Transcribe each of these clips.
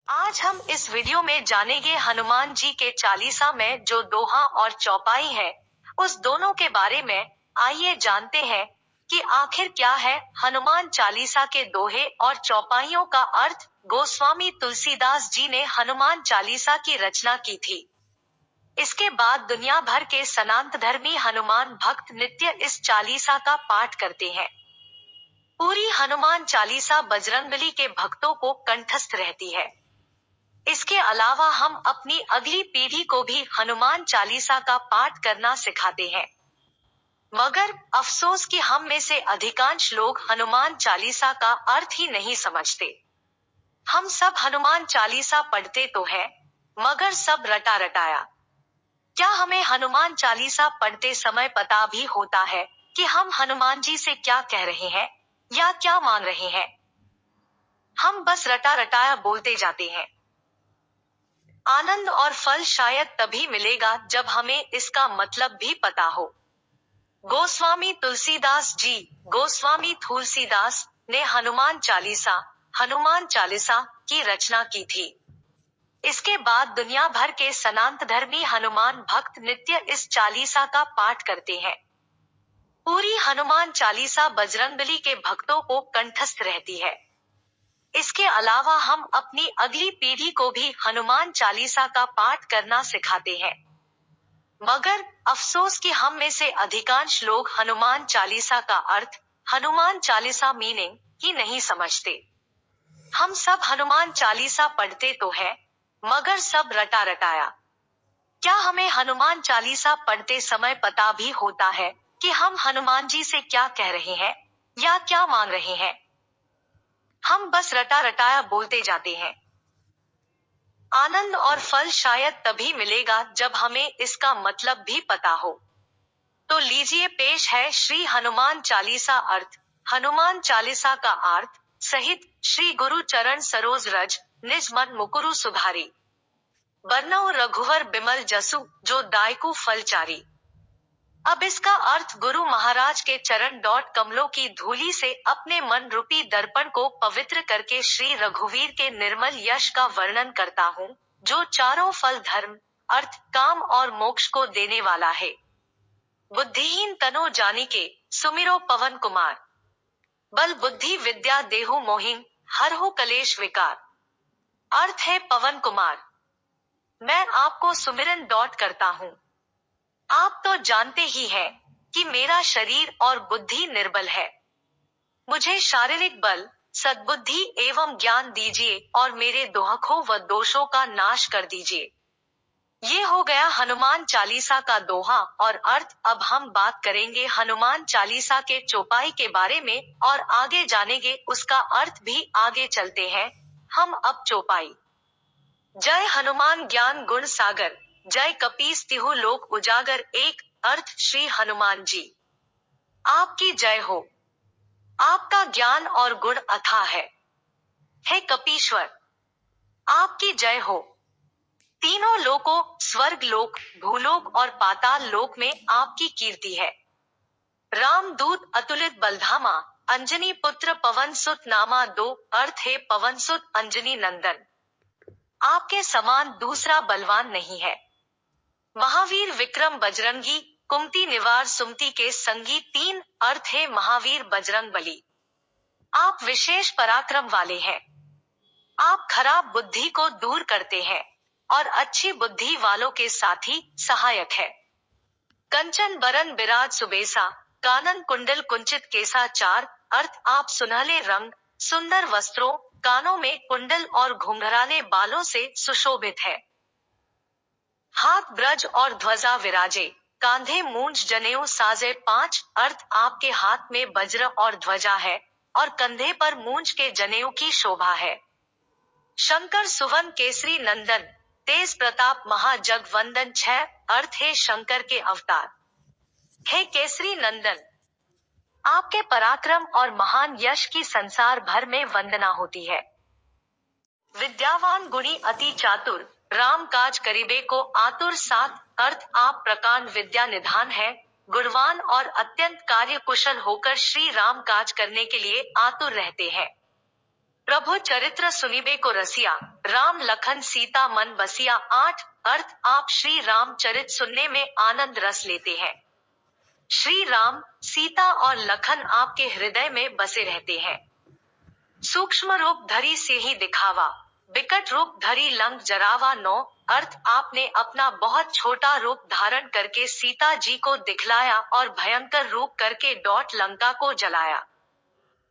आज हम इस वीडियो में जानेंगे हनुमान जी के चालीसा में जो दोहा और चौपाई है, उस दोनों के बारे में। आइए जानते हैं कि आखिर क्या है हनुमान चालीसा के दोहे और चौपाइयों का अर्थ। गोस्वामी तुलसीदास जी ने हनुमान चालीसा की रचना की थी। इसके बाद दुनिया भर के सनातनधर्मी हनुमान भक्त नित्य इस चालीसा का पाठ करते हैं। पूरी हनुमान चालीसा बजरंगबली के भक्तों को कंठस्थ रहती है। इसके अलावा हम अपनी अगली पीढ़ी को भी हनुमान चालीसा का पाठ करना सिखाते हैं। मगर अफसोस कि हम में से अधिकांश लोग हनुमान चालीसा का अर्थ ही नहीं समझते। हम सब हनुमान चालीसा पढ़ते तो हैं, मगर सब रटा रटाया। क्या हमें हनुमान चालीसा पढ़ते समय पता भी होता है कि हम हनुमान जी से क्या कह रहे हैं या क्या मांग रहे हैं? हम बस रटा रटाया बोलते जाते हैं। आनंद और फल शायद तभी मिलेगा जब हमें इसका मतलब भी पता हो। गोस्वामी तुलसीदास ने हनुमान चालीसा की रचना की थी। इसके बाद दुनिया भर के सनातनधर्मी हनुमान भक्त नित्य इस चालीसा का पाठ करते हैं। पूरी हनुमान चालीसा बजरंगबली के भक्तों को कंठस्थ रहती है। इसके अलावा हम अपनी अगली पीढ़ी को भी हनुमान चालीसा का पाठ करना सिखाते हैं। मगर अफसोस कि हम में से अधिकांश लोग हनुमान चालीसा का अर्थ, हनुमान चालीसा मीनिंग ही नहीं समझते। हम सब हनुमान चालीसा पढ़ते तो हैं, मगर सब रटा रटाया। क्या हमें हनुमान चालीसा पढ़ते समय पता भी होता है कि हम हनुमान जी से क्या कह रहे हैं या क्या मांग रहे हैं? हम बस रटा रटाया बोलते जाते हैं। आनंद और फल शायद तभी मिलेगा जब हमें इसका मतलब भी पता हो। तो लीजिए पेश है श्री हनुमान चालीसा अर्थ। हनुमान चालीसा का अर्थ सहित श्री गुरु चरण सरोज रज निज मन मुकुरु सुधारी। बरनऊ रघुवर बिमल जसु जो दायकु फलचारी। अब इसका अर्थ गुरु महाराज के चरण कमलों की धूली से अपने मन रूपी दर्पण को पवित्र करके श्री रघुवीर के निर्मल यश का वर्णन करता हूँ, जो चारों फल धर्म, अर्थ, काम और मोक्ष को देने वाला है। बुद्धिहीन तनो जानिके सुमिरो पवन कुमार। बल बुद्धि विद्या देहु मोहिन हरहु कलेश विकार। अर्थ है पवन कुमार, मैं आपको सुमिरन करता हूँ। आप तो जानते ही हैं कि मेरा शरीर और बुद्धि निर्बल है। मुझे शारीरिक बल, सद्बुद्धि एवं ज्ञान दीजिए और मेरे दोहखों व दोषों का नाश कर दीजिए। ये हो गया हनुमान चालीसा का दोहा और अर्थ। अब हम बात करेंगे हनुमान चालीसा के चौपाई के बारे में और आगे जानेंगे उसका अर्थ भी। आगे चलते हैं हम अब चौपाई। जय हनुमान ज्ञान गुण सागर, जय कपीस तिहु लोक उजागर। एक अर्थ श्री हनुमान जी, आपकी जय हो। आपका ज्ञान और गुण अथाह है। हे कपीश्वर, आपकी जय हो। तीनों लोकों, स्वर्ग लोक, भूलोक और पाताल लोक में आपकी कीर्ति है। रामदूत अतुलित बलधामा, अंजनी पुत्र पवन सुत नामा। दो अर्थ है पवन सुत अंजनी नंदन। आपके समान दूसरा बलवान नहीं है। महावीर विक्रम बजरंगी, कुमति निवार सुमति के संगी। तीन अर्थ है महावीर बजरंग बली। आप विशेष पराक्रम वाले हैं। आप खराब बुद्धि को दूर करते हैं और अच्छी बुद्धि वालों के साथी सहायक है। कंचन बरन बिराज सुबेसा, कानन कुंडल कुंचित केसा। चार अर्थ आप सुनहले रंग, सुंदर वस्त्रों, कानों में कुंडल और घुंघराले बालों से सुशोभित है। हाथ ब्रज और ध्वजा विराजे, कांधे मूंज जनेऊ साजे। पांच अर्थ आपके हाथ में वज्र और ध्वजा है और कंधे पर मूंज के जनेऊ की शोभा है। शंकर सुवन केसरी नंदन, तेज प्रताप महाजगवंदन। छह अर्थ है शंकर के अवतार। हे केसरी नंदन, आपके पराक्रम और महान यश की संसार भर में वंदना होती है। विद्यावान गुणी अति चातुर, राम काज करिबे को आतुर। सात अर्थ आप प्रकांड विद्या निधान है, गुणवान और अत्यंत कार्य कुशल होकर श्री राम काज करने के लिए आतुर रहते हैं। प्रभु चरित्र सुनिबे को रसिया, राम लखन सीता मन बसिया। 8 अर्थ आप श्री रामचरित सुनने में आनंद रस लेते हैं। श्री राम, सीता और लखन आपके हृदय में बसे रहते हैं। सूक्ष्म रूप धरी से ही दिखावा, विकट रूप धरी लंक जरावा। 9 अर्थ आपने अपना बहुत छोटा रूप धारण करके सीता जी को दिखलाया और भयंकर रूप करके लंका को जलाया।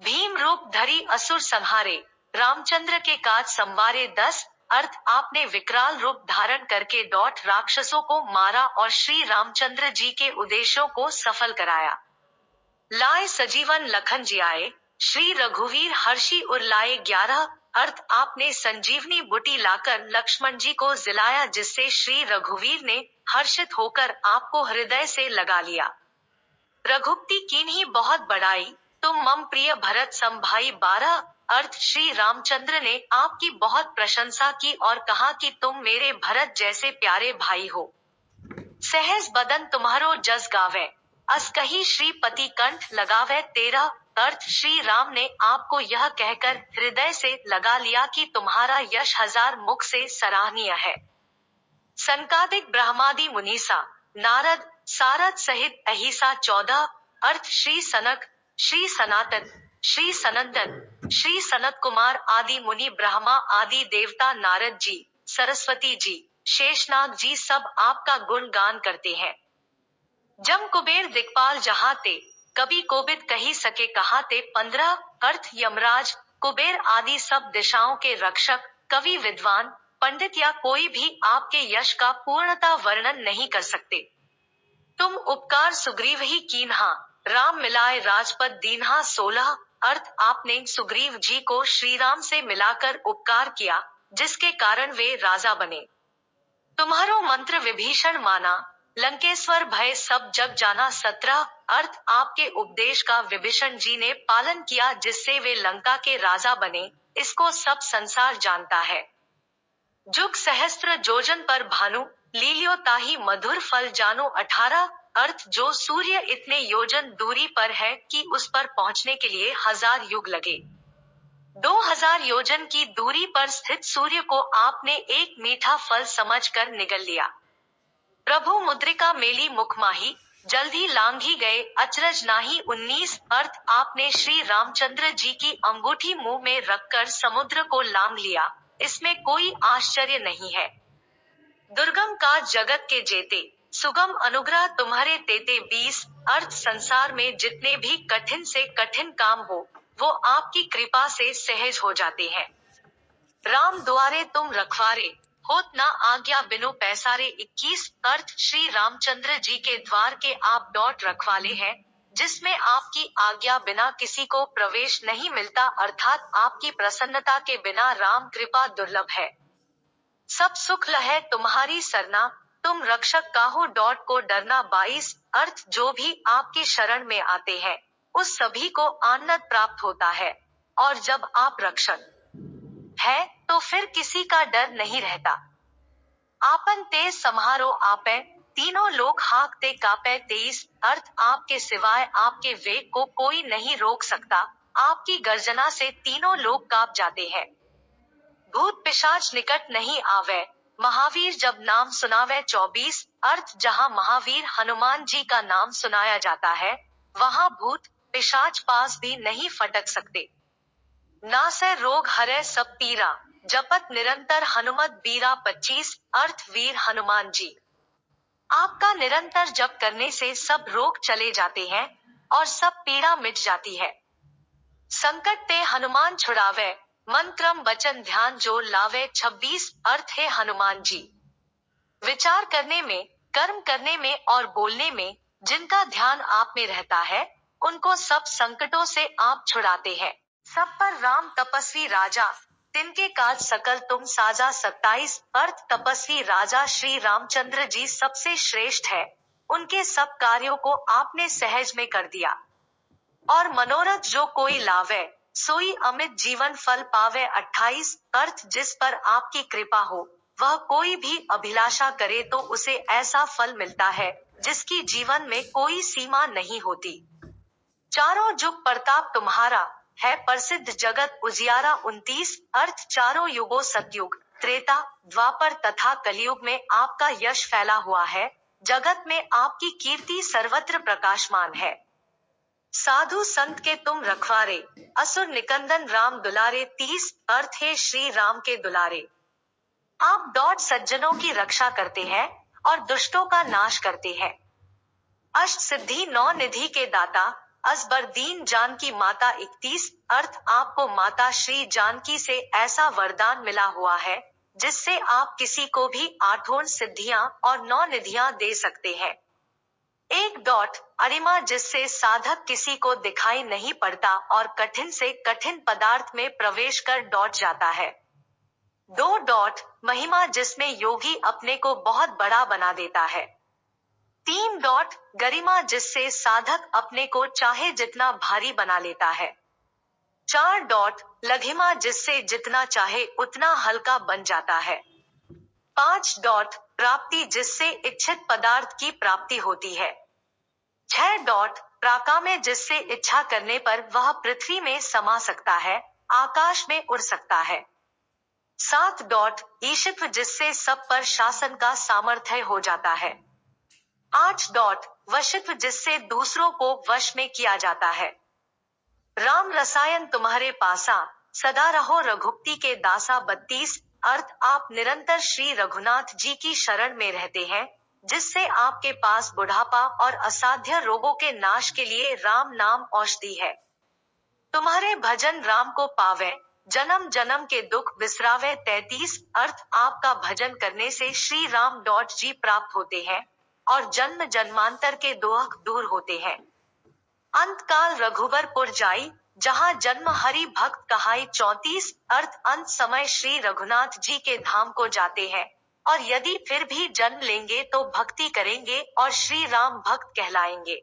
भीम रूप धरी असुर संहारे, रामचंद्र के काज संवारे। 10 अर्थ आपने विकराल रूप धारण करके राक्षसों को मारा और श्री रामचंद्र जी के उद्देश्यों को सफल कराया। लाए सजीवन लखन जियाए, श्री रघुवीर हर्षि उर लाए। 11 अर्थ आपने संजीवनी बूटी लाकर लक्ष्मण जी को जिलाया, जिससे श्री रघुवीर ने हर्षित होकर आपको हृदय से लगा लिया। रघुपति कीन्ही बहुत बड़ाई, तुम मम प्रिय भरत सम भाई। 12 अर्थ श्री रामचंद्र ने आपकी बहुत प्रशंसा की और कहा कि तुम मेरे भरत जैसे प्यारे भाई हो। सहज बदन तुम्हारो जस गावे, अस कही श्रीपति कंठ लगावे। 13 अर्थ श्री राम ने आपको यह कहकर हृदय से लगा लिया कि तुम्हारा यश 1000 मुख से सराहनीय है। सनकादिक ब्रह्मादि मुनीसा, नारद सारद सहित अहिसा। 14 अर्थ श्री सनक, श्री सनातन, श्री सनंदन, श्री सनत कुमार आदि मुनि, ब्रह्मा आदि देवता, नारद जी, सरस्वती जी, शेषनाग जी सब आपका गुणगान करते हैं। जम कुबेर दिक्पाल जहाते, कभी कोबिद कही सके कहाते। 15 अर्थ यमराज, कुबेर आदि सब दिशाओं के रक्षक, कवि, विद्वान, पंडित या कोई भी आपके यश का पूर्णता वर्णन नहीं कर सकते। तुम उपकार सुग्रीव ही कीन्हा, राम मिलाए राजपद दीन्हा। 16 अर्थ आपने सुग्रीव जी को श्री राम से मिलाकर उपकार किया, जिसके कारण वे राजा बने। तुम्हारो मंत्र विभीषण माना, लंकेश्वर भय सब जग जाना। 17 अर्थ आपके उपदेश का विभीषण जी ने पालन किया, जिससे वे लंका के राजा बने, इसको सब संसार जानता है। जुग सहस्त्र जोजन पर भानु, लील्यो ताही मधुर फल जानो। 18 अर्थ जो सूर्य इतने योजन दूरी पर है कि उस पर पहुंचने के लिए 1000 युग लगे, 2000 योजन की दूरी पर स्थित सूर्य को आपने एक मीठा फल समझकर निगल लिया। प्रभु मुद्रिका मेली मुख माही, जल्दी लांघी गए अचरज नाही। 19 अर्थ आपने श्री रामचंद्र जी की अंगूठी मुंह में रखकर समुद्र को लांघ लिया, इसमें कोई आश्चर्य नहीं है। दुर्गम काज जगत के जेते, सुगम अनुग्रह तुम्हारे तेते। 20 अर्थ संसार में जितने भी कठिन से कठिन काम हो, वो आपकी कृपा से सहज हो जाते हैं। राम द्वारे तुम रखवारे, होत ना आज्ञा बिनु पैसारे। 21 अर्थ श्री रामचंद्र जी के द्वार के आप रखवाले हैं, जिसमें आपकी आज्ञा बिना किसी को प्रवेश नहीं मिलता, अर्थात आपकी प्रसन्नता के बिना राम कृपा दुर्लभ है। सब सुख लहे तुम्हारी सरना, तुम रक्षक काहू को डरना। 22 अर्थ जो भी आपकी शरण में आते हैं, उस सभी को आनंद प्राप्त होता है, और जब आप रक्षक है तो फिर किसी का डर नहीं रहता। आपन तेज सम्हारो आपे, तीनों लोग हाँकते कापे। 23 अर्थ आपके सिवाय आपके वेग को कोई नहीं रोक सकता, आपकी गर्जना से तीनों लोग कांप जाते हैं। भूत पिशाच निकट नहीं आवे, महावीर जब नाम सुनावे। 24 अर्थ जहाँ महावीर हनुमान जी का नाम सुनाया जाता है, वहाँ भूत पिशाच पास भी नहीं फटक सकते। नासै रोग हरै सब पीरा, जपत निरंतर हनुमत बीरा। 25 अर्थ वीर हनुमान जी, आपका निरंतर जप करने से सब रोग चले जाते हैं और सब पीड़ा मिट जाती है। संकट ते हनुमान छुड़ावे, मन क्रम वचन ध्यान जो लावे। 26 अर्थ है हनुमान जी, विचार करने में, कर्म करने में और बोलने में जिनका ध्यान आप में रहता है, उनको सब संकटों से आप छुड़ाते हैं। सब पर राम तपस्वी राजा, तिनके काज सकल तुम साजा। 27 अर्थ तपस्वी राजा श्री रामचंद्र जी सबसे श्रेष्ठ है, उनके सब कार्यों को आपने सहज में कर दिया। और मनोरथ जो कोई लावे, सोई अमित जीवन फल पावे। 28 अर्थ जिस पर आपकी कृपा हो, वह कोई भी अभिलाषा करे तो उसे ऐसा फल मिलता है, जिसकी जीवन में कोई सीमा नहीं होती। चारों जुग प्रताप तुम्हारा, है प्रसिद्ध जगत उजियारा 29 अर्थ चारों युगों सतयुग, त्रेता, द्वापर तथा कलयुग में आपका यश फैला हुआ है। जगत में आपकी कीर्ति सर्वत्र प्रकाशमान है। साधु संत के तुम रखवारे, असुर निकंदन राम दुलारे 30 अर्थ है श्री राम के दुलारे। आप सज्जनों की रक्षा करते हैं और दुष्टों का नाश करते हैं। अष्ट सिद्धि 9 निधि के दाता, असबर दीन जानकी माता 31 अर्थ आपको माता श्री जानकी से ऐसा वरदान मिला हुआ है जिससे आप किसी को भी 8 सिद्धियां और 9 निधियां दे सकते हैं। 1 अरिमा जिससे साधक किसी को दिखाई नहीं पड़ता और कठिन से कठिन पदार्थ में प्रवेश कर लौट जाता है। 2 महिमा जिसमें योगी अपने को बहुत बड़ा बना देता है। 3 गरिमा जिससे साधक अपने को चाहे जितना भारी बना लेता है। 4 लघिमा जिससे जितना चाहे उतना हल्का बन जाता है। 5 प्राप्ति जिससे इच्छित पदार्थ की प्राप्ति होती है। 6 प्राकाम्य जिससे इच्छा करने पर वह पृथ्वी में समा सकता है, आकाश में उड़ सकता है। 7 ईशित्व जिससे सब पर शासन का सामर्थ्य हो जाता है। 8 वशित्व जिससे दूसरों को वश में किया जाता है। राम रसायन तुम्हारे पासा, सदा रहो रघुपति के दासा 32 अर्थ आप निरंतर श्री रघुनाथ जी की शरण में रहते हैं, जिससे आपके पास बुढ़ापा और असाध्य रोगों के नाश के लिए राम नाम औषधि है। तुम्हारे भजन राम को पावे, जन्म जन्म के दुख बिसरावे 33 अर्थ आपका भजन करने से श्री राम जी प्राप्त होते हैं और जन्म जन्मांतर के दुख दूर होते हैं। अंतकाल रघुवरपुर जाई, जहाँ जन्म हरि भक्त कहाई 34 अर्थ अंत समय श्री रघुनाथ जी के धाम को जाते हैं और यदि फिर भी जन्म लेंगे तो भक्ति करेंगे और श्री राम भक्त कहलाएंगे।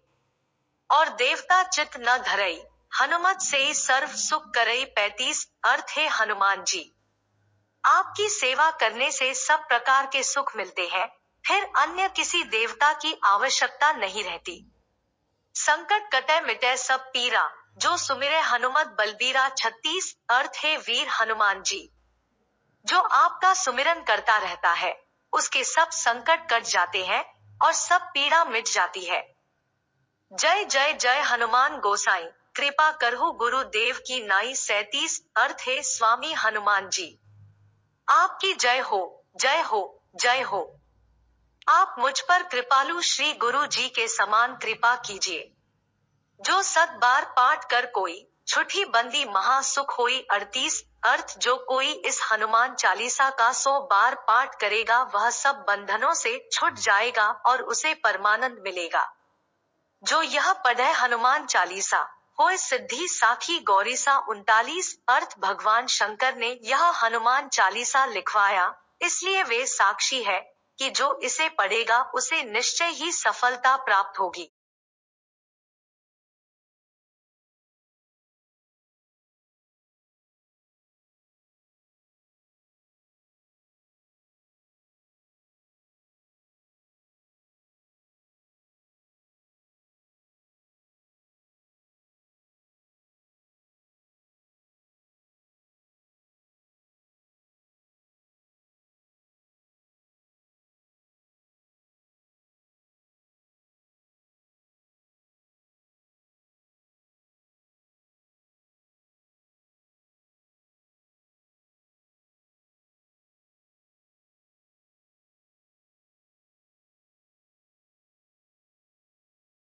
और देवता चित न धरई, हनुमत से ही सर्व सुख करई 35 अर्थ है हनुमान जी। आपकी सेवा करने से सब प्रकार के सुख मिलते हैं, फिर अन्य किसी देवता की आवश्यकता नहीं रहती। संकट कटे मिटे सब पीरा, जो सुमिरे हनुमत बलबीरा 36 अर्थ है वीर हनुमान जी। जो आपका सुमिरन करता रहता है उसके सब संकट कट जाते हैं और सब पीड़ा मिट जाती है। जय जय जय हनुमान गोसाई, कृपा करहु गुरुदेव की नाई 37 अर्थ है स्वामी हनुमान जी। आपकी जय हो जय हो जय हो। आप मुझ पर कृपालु श्री गुरु जी के समान कृपा कीजिए। जो 7 बार पाठ कर कोई, छुट्टी बंदी महा सुख होई 38 अर्थ जो कोई इस हनुमान चालीसा का 100 बार पाठ करेगा वह सब बंधनों से छूट जाएगा और उसे परमानंद मिलेगा। जो यह पढ़े हनुमान चालीसा, होए सिद्धि साखी गौरीसा 39 अर्थ भगवान शंकर ने यह हनुमान चालीसा लिखवाया, इसलिए वे साक्षी है कि जो इसे पढ़ेगा उसे निश्चय ही सफलता प्राप्त होगी।